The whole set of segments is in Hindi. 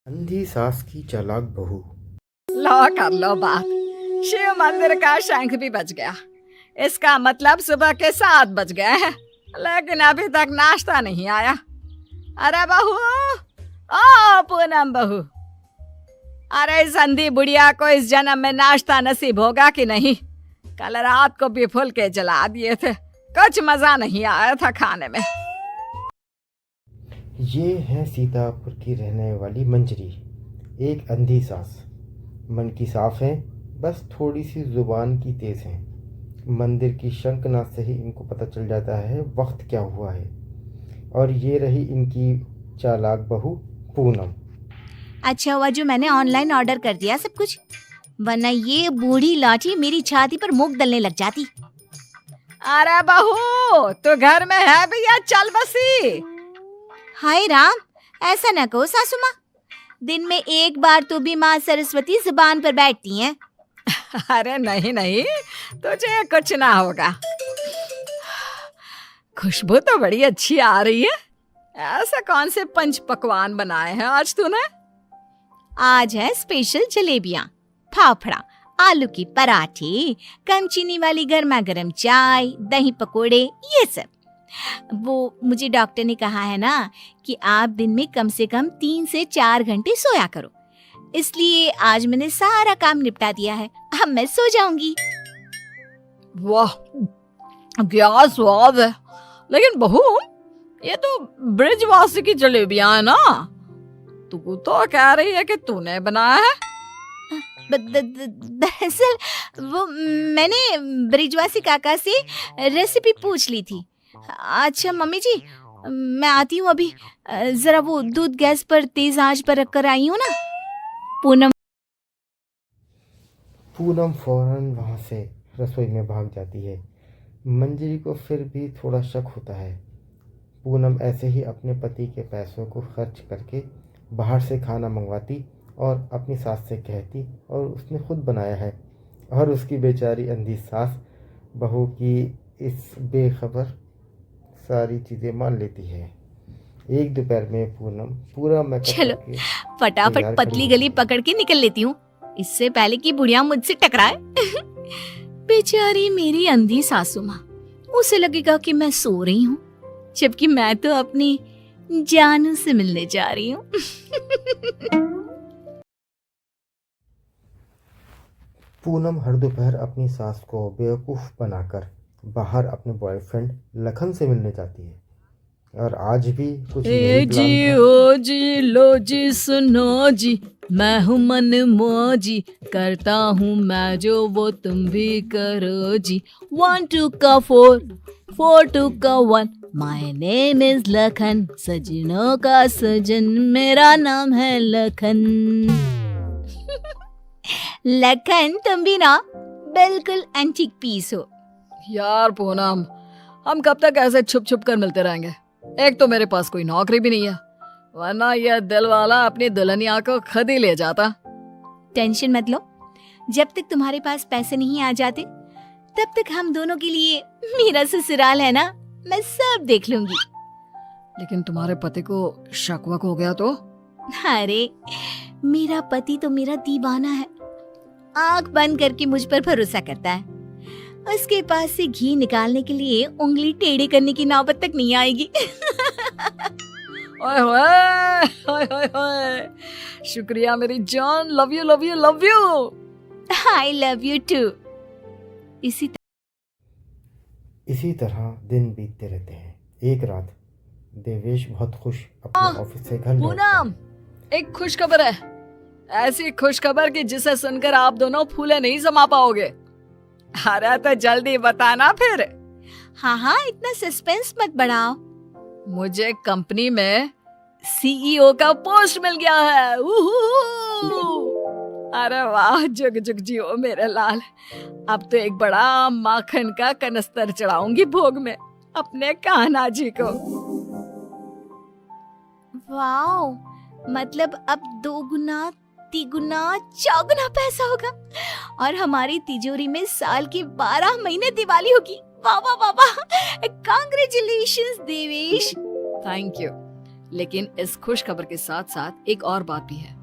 अंधी सास की चालाक बहू। लो कर लो बात। शिव मंदिर का शंख भी बज गया। इसका मतलब सुबह के 7 बज गए हैं, लेकिन अभी तक नाश्ता नहीं आया। अरे बहू, ओ पूनम बहू, अरे इस अंधी बुढ़िया को इस जन्म में नाश्ता नसीब होगा कि नहीं? कल रात को भी फुलके जला दिए थे, कुछ मजा नहीं आया था खाने में। ये है सीतापुर की रहने वाली मंजरी, एक अंधी सास। मन की साफ है, बस थोड़ी सी जुबान की तेज है। मंदिर की शंखनाद से ही इनको पता चल जाता है वक्त क्या हुआ है। और ये रही इनकी चालाक बहू पूनम। अच्छा हुआ जो मैंने ऑनलाइन ऑर्डर कर दिया सब कुछ, वरना ये बूढ़ी लाठी मेरी छाती पर मूंग दलने लग जाती। अरे बहू, तो घर में है भैया, चल बसी। हाय राम, ऐसा न कहो सासू माँ, दिन में एक बार तो भी माँ सरस्वती जुबान पर बैठती हैं। अरे नहीं नहीं, तुझे कुछ ना होगा। खुशबू तो बड़ी अच्छी आ रही है। ऐसा कौन से पंच पकवान बनाए हैं आज तूने? आज है स्पेशल जलेबियाँ, फाफड़ा, आलू की पराठे, कम चीनी वाली गर्मा गर्म चाय, दही पकोड़े, ये सब। वो मुझे डॉक्टर ने कहा है ना कि आप दिन में कम से कम 3 से 4 घंटे सोया करो, इसलिए आज मैंने सारा काम निपटा दिया है। अब मैं सो जाऊंगी। वाह, क्या स्वाद है। लेकिन बहू, ये तो ब्रिजवासी की जलेबियां है ना? तू तो कह रही है कि तूने बनाया है। दरअसल वो मैंने ब्रिजवासी काका से रेसिपी पूछ ली थी। अच्छा मम्मी जी, मैं आती हूँ अभी, जरा वो दूध गैस पर तेज आंच पर रखकर आई हूँ ना। पूनम फौरन वहाँ से रसोई में भाग जाती है। मंजरी को फिर भी थोड़ा शक होता है। पूनम ऐसे ही अपने पति के पैसों को खर्च करके बाहर से खाना मंगवाती और अपनी सास से कहती, और उसने खुद बनाया है। और उसकी बेचारी अंधी सास बहू की इस बेखबर सारी चीज़ें मान लेती है। एक दोपहर में पूनम पूरा मेकअप चलो करके फटाफट तैयार खड़ी पतली होती गली है। पकड़ के निकल लेती हूँ, इससे पहले कि बुढ़िया मुझसे टकराए। बेचारी मेरी अंधी सासू माँ, उसे लगेगा कि मैं सो रही हूँ, जबकि मैं तो अपनी जानू से मिलने जा रही हूँ। पूनम हर दोपहर अपनी सास को बेवकूफ़ बनाकर बाहर अपने बॉयफ्रेंड लखन से मिलने जाती है। और आज भी कुछ यही ए प्लान जी था। ओ जी लो जी सुनो जी, मैं हूँ मन मौजी, करता हूँ मैं जो वो तुम भी करो जी। 1 2 का 4, 4 2 का 1, माय नेम इज लखन, सजनों का सजन मेरा नाम है लखन। लखन, तुम भी ना बिल्कुल एंटीक पीस हो। यार पूनम, हम कब तक ऐसे छुप छुप कर मिलते रहेंगे? एक तो मेरे पास कोई नौकरी भी नहीं है, वरना यह दिल वाला अपनी दुल्हनिया को खुद ही ले जाता। टेंशन मत लो, जब तक तुम्हारे पास पैसे नहीं आ जाते तब तक हम दोनों के लिए मेरा ससुराल है ना, मैं सब देख लूंगी। लेकिन तुम्हारे पति को शक वक हो गया तो? अरे मेरा पति तो मेरा दीवाना है, आंख बंद करके मुझ पर भरोसा करता है। उसके पास से घी निकालने के लिए उंगली टेढ़ी करने की नौबत तक नहीं आएगी। ओए होए, ओए होए होए, शुक्रिया मेरी जान, love you love you love you. I love you too. इसी तरह दिन बीतते रहते हैं। एक रात देवेश बहुत खुश अपने ऑफिस से घर लौटता है। पूनम, एक खुश खबर है, ऐसी खुश खबर कि जिसे सुनकर आप दोनों फूले नहीं समा पाओगे। अरे तो जल्दी बताना फिर। हाँ हाँ, इतना सस्पेंस मत बढ़ाओ। मुझे कंपनी में सीईओ का पोस्ट मिल गया है। अरे वाह, जुग जुग जियो मेरे लाल। अब तो एक बड़ा माखन का कनस्तर चढ़ाऊंगी भोग में अपने कान्हा जी को। वाओ, मतलब अब 2 गुना 3 गुना 4 गुना पैसा होगा और हमारी तिजोरी में साल की 12 महीने दिवाली होगी। वाह वाह वाह वाह, कांग्रेचुलेशंस देवेश। Thank you. लेकिन इस खुश खबर के साथ साथ एक और बात भी है।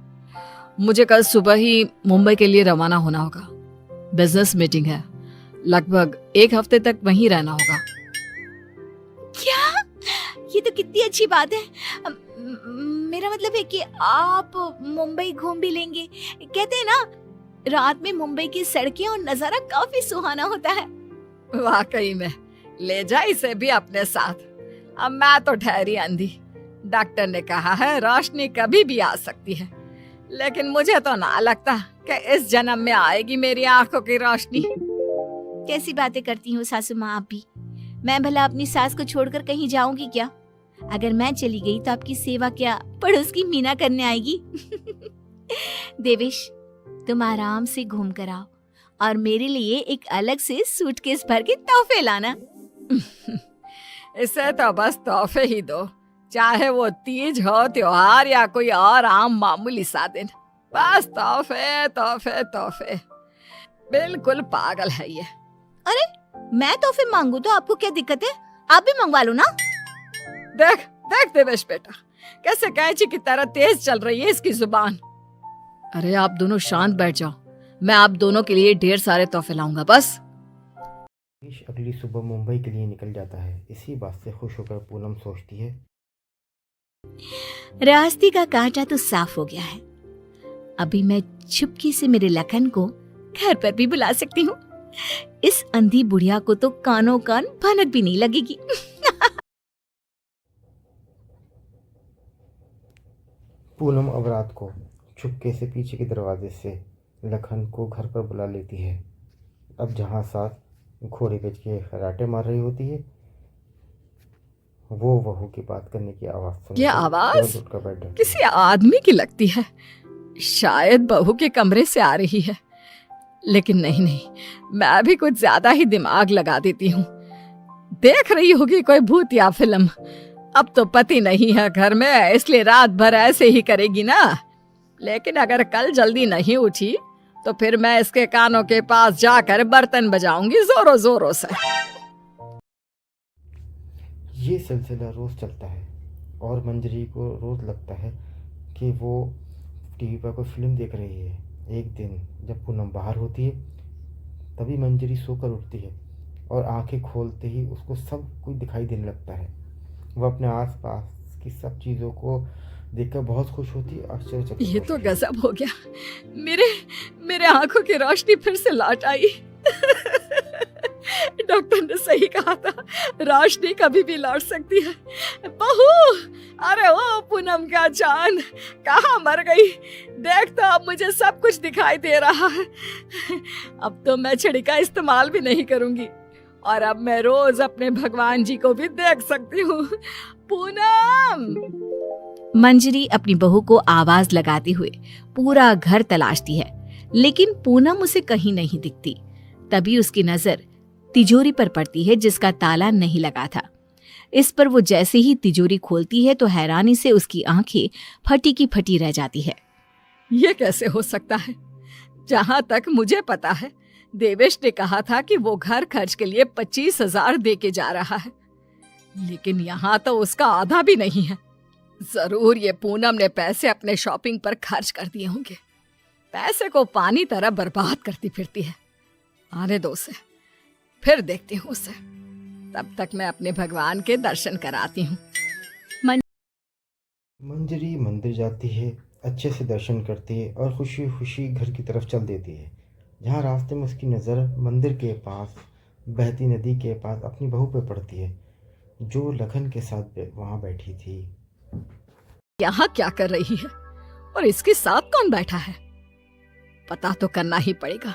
मुझे कल सुबह ही मुंबई के लिए रवाना होना होगा। बिजनेस मीटिंग है, लगभग 1 हफ्ते तक वहीं रहना होगा। क्या? ये तो कितनी अच्छी बात है। मेरा मतलब है कि आप मुंबई घूम भी लेंगे। कहते हैं ना, रात में मुंबई की सड़कें और नजारा काफी सुहाना होता है। वाकई में, ले जा इसे भी अपने साथ। अब मैं तो ठहरी अंधी। डॉक्टर ने कहा है रोशनी कभी भी आ सकती है, लेकिन मुझे तो ना लगता कि इस जन्म में आएगी मेरी आंखों की रोशनी। कैसी बातें करती हूँ सासू माँ आप भी। मैं भला अपनी सास को छोड़कर कहीं जाऊंगी क्या? अगर मैं चली गई तो आपकी सेवा क्या पड़ोस की मीना करने आएगी? देवेश, तुम आराम से घूम कर आओ और मेरे लिए एक अलग से सूटकेस भर के तोहफे लाना। इसे तो बस तोहफे ही दो, चाहे वो तीज हो, त्योहार या कोई और आम मामूली सा दिन। बस तोहफे तोहफे तोहफे। बिल्कुल पागल है ये। अरे, मैं तोहफे मांगू तो आपको क्या दिक्कत है? आप भी मंगवा लो ना। देख देख देवेश बेटा, कैसे कैंची की तरह तेज चल रही है इसकी जुबान। अरे आप दोनों शांत बैठ जाओ, मैं आप दोनों के लिए ढेर सारे तोहफे लाऊंगा। बस देवेश अगली सुबह मुंबई के लिए निकल जाता है। इसी बात से खुश होकर पूनम सोचती है, रास्ते का कांटा तो साफ हो गया है। अभी मैं चुपके से मेरे लखन को घर पर भी बुला सकती हूँ। इस अंधी बुढ़िया को तो कानों कान भनक भी नहीं लगेगी। पूनम अब रात को चुपके से पीछे के दरवाजे से लखन को घर पर बुला लेती है। अब जहाँ सास घोड़े बेच के खराटे मार रही होती है, वो बहू की बात करने की आवाज सुनकर ये आवाज तुरंत उठकर बैठ जाती है। किसी आदमी की लगती है, शायद बहू के कमरे से आ रही है। लेकिन नहीं नहीं, मैं भी कुछ ज्यादा ही दिमाग लगा देती हूँ। देख रही होगी कोई भूत या फिल्म। अब तो पति नहीं है घर में, इसलिए रात भर ऐसे ही करेगी ना। लेकिन अगर कल जल्दी नहीं उठी तो फिर मैं इसके कानों के पास जाकर बर्तन बजाऊंगी जोरों जोरों से। ये सिलसिला रोज चलता है और मंजरी को रोज लगता है कि वो टीवी पर कोई फिल्म देख रही है। एक दिन जब पूनम बाहर होती है, तभी मंजरी सोकर उठती है और आंखें खोलते ही उसको सब कुछ दिखाई देने लगता है। वह अपने आसपास की सब चीज़ों को देखकर बहुत खुश होती है, आश्चर्यचकित ये तो होती है। गजब हो गया। मेरे आंखों की रोशनी फिर से लौट आई। डॉक्टर ने सही कहा था, रोशनी कभी भी लौट सकती है। बहू, अरे ओ पूनम का चांद, कहाँ मर गई? देख तो अब मुझे सब कुछ दिखाई दे रहा है। अब तो मैं छड़ी का इस्तेमाल भी नहीं करूंगी और अब मैं रोज अपने भगवान जी को भी देख सकती हूँ। पूनम! मंजरी अपनी बहू को आवाज लगाते हुए पूरा घर तलाशती है, लेकिन पूनम उसे कहीं नहीं दिखती। तभी उसकी नजर तिजोरी पर पड़ती है जिसका ताला नहीं लगा था। इस पर वो जैसे ही तिजोरी खोलती है तो हैरानी से उसकी आंखें फटी की फटी रह जाती है। ये कैसे हो सकता है? जहां तक मुझे पता है, देवेश ने कहा था कि वो घर खर्च के लिए 25,000 दे के जा रहा है, लेकिन यहाँ तो उसका आधा भी नहीं है। जरूर ये पूनम ने पैसे अपने शॉपिंग पर खर्च कर दिए होंगे। पैसे को पानी तरह बर्बाद करती फिरती है। आने दो उसे, फिर देखती हूँ उसे। तब तक मैं अपने भगवान के दर्शन कराती हूँ। मंजरी मंदिर जाती है, अच्छे से दर्शन करती है और खुशी खुशी घर की तरफ चल देती है। जहाँ रास्ते में उसकी नज़र मंदिर के पास बहती नदी के पास अपनी बहू पे पड़ती है, जो लखन के साथ वहाँ बैठी थी। यहाँ क्या कर रही है और इसके साथ कौन बैठा है? पता तो करना ही पड़ेगा।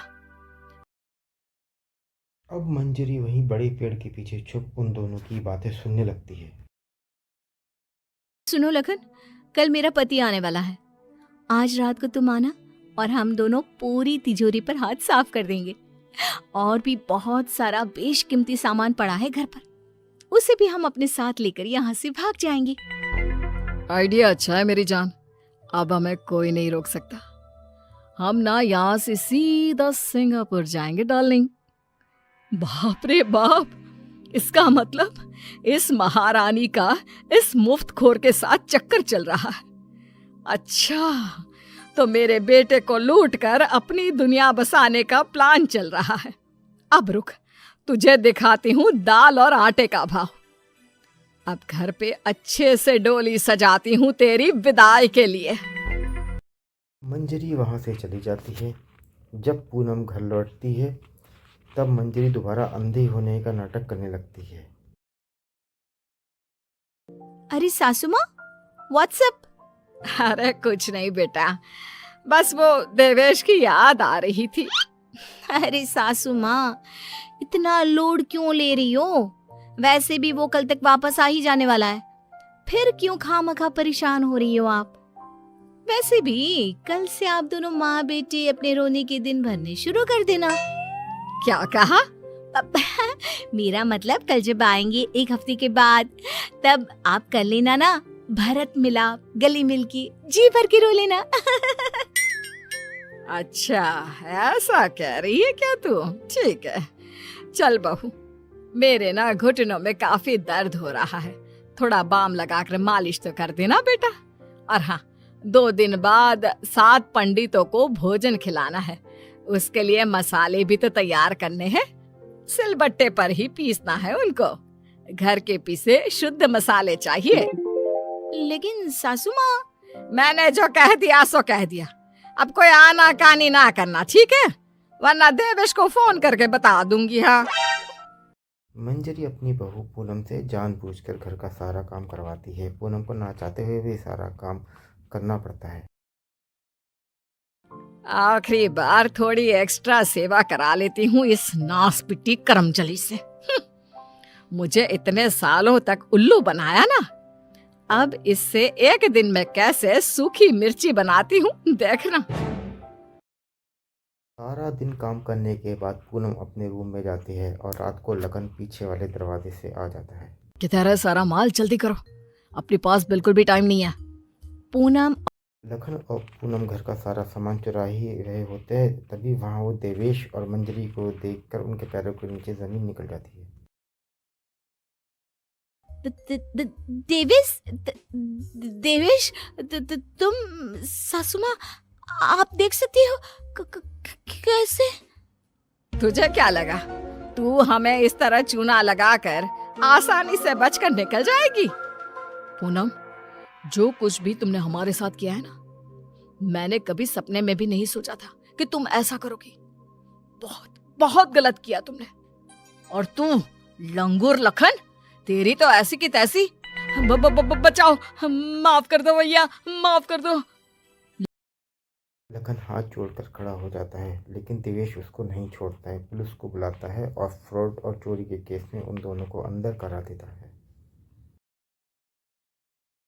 अब मंजरी वहीं बड़े पेड़ के पीछे छुप उन दोनों की बातें सुनने लगती है। सुनो लखन, कल मेरा पति आने वाला है। आज रात को तुम आना और हम दोनों पूरी तिजोरी पर हाथ साफ कर देंगे। और भी बहुत सारा बेशकीमती सामान पड़ा है घर पर, उसे भी हम अपने साथ लेकर यहाँ से भाग जाएंगे। आइडिया अच्छा है मेरी जान। अब हमें कोई नहीं रोक सकता। हम ना यहाँ से सीधा सिंगापुर जाएंगे डार्लिंग। बाप रे बाप, इसका मतलब इस महारानी का इस मुफ्तखोर के साथ चक्कर चल रहा है। अच्छा, तो मेरे बेटे को लूट कर अपनी दुनिया बसाने का प्लान चल रहा है। अब रुक, तुझे दिखाती हूँ दाल और आटे का भाव। अब घर पे अच्छे से डोली सजाती हूँ तेरी विदाई के लिए। मंजरी वहाँ से चली जाती है। जब पूनम घर लौटती है तब मंजरी दोबारा अंधी होने का नाटक करने लगती है। अरे सासू माँ, व्हाट्सएप? अरे कुछ नहीं बेटा, बस वो देवेश की याद आ रही थी। अरे सासू माँ, इतना लोड क्यों ले रही हो? वैसे भी वो कल तक वापस आ ही जाने वाला है, फिर क्यों खामखा परेशान हो रही हो आप? वैसे भी कल से आप दोनों माँ बेटे अपने रोने के दिन भरने शुरू कर देना। क्या कहा? मेरा मतलब कल जब आएंगे 1 हफ्ते के बाद, तब आप कर लेना ना भरत मिलाप, गले मिल के जी भर के रो लेना। अच्छा, ऐसा कह रही है क्या तू? ठीक है, चल बहू, मेरे ना घुटनों में काफी दर्द हो रहा है, थोड़ा बाम लगाकर मालिश तो कर देना बेटा। और हाँ, 2 दिन बाद 7 पंडितों को भोजन खिलाना है, उसके लिए मसाले भी तो तैयार करने हैं। सिलबट्टे पर ही पीसना है उनको, घर के पीसे शुद्ध मसाले चाहिए। लेकिन सासू माँ, मैंने जो कह दिया सो कह दिया, अब कोई आना कानी ना करना, ठीक है? वरना देवेश को फोन करके बता दूंगी। हाँ, मंजरी अपनी बहू पूनम से जानबूझकर घर का सारा काम करवाती है। पूनम को ना चाहते हुए भी सारा काम करना पड़ता है। आखिरी बार थोड़ी एक्स्ट्रा सेवा करा लेती हूँ इस नासपिटी करमचली से। मुझे इतने सालों तक उल्लू बनाया ना, अब इससे एक दिन में कैसे सूखी मिर्ची बनाती हूँ, देखना। सारा दिन काम करने के बाद पूनम अपने रूम में जाती है और रात को लगन पीछे वाले दरवाजे से आ जाता है। किधर है सारा माल? जल्दी करो, अपने पास बिल्कुल भी टाइम नहीं है। पूनम लखन और पूनम घर का सारा सामान चुरा ही रहे होते हैं, तभी वहाँ वो देवेश और मंजरी को देखकर उनके पैरों के नीचे जमीन निकल जाती है। देवेश, देवेश, तुम सासू माँ, आप देख सकती हो? कैसे? तुझे क्या लगा तू हमें इस तरह चूना लगाकर आसानी से बचकर निकल जाएगी? पूनम, जो कुछ भी तुमने हमारे साथ किया है ना, मैंने कभी सपने में भी नहीं सोचा था कि तुम ऐसा करोगी। बहुत बहुत गलत किया तुमने। और तू लंगूर लखन, तेरी तो ऐसी की तैसी। बचाओ, माफ कर दो भैया, माफ कर दो। लखन हाथ जोड़कर खड़ा हो जाता है, लेकिन देवेश उसको नहीं छोड़ता है। पुलिस को बुलाता है और फ्रॉड और चोरी के केस में उन दोनों को अंदर करा देता है।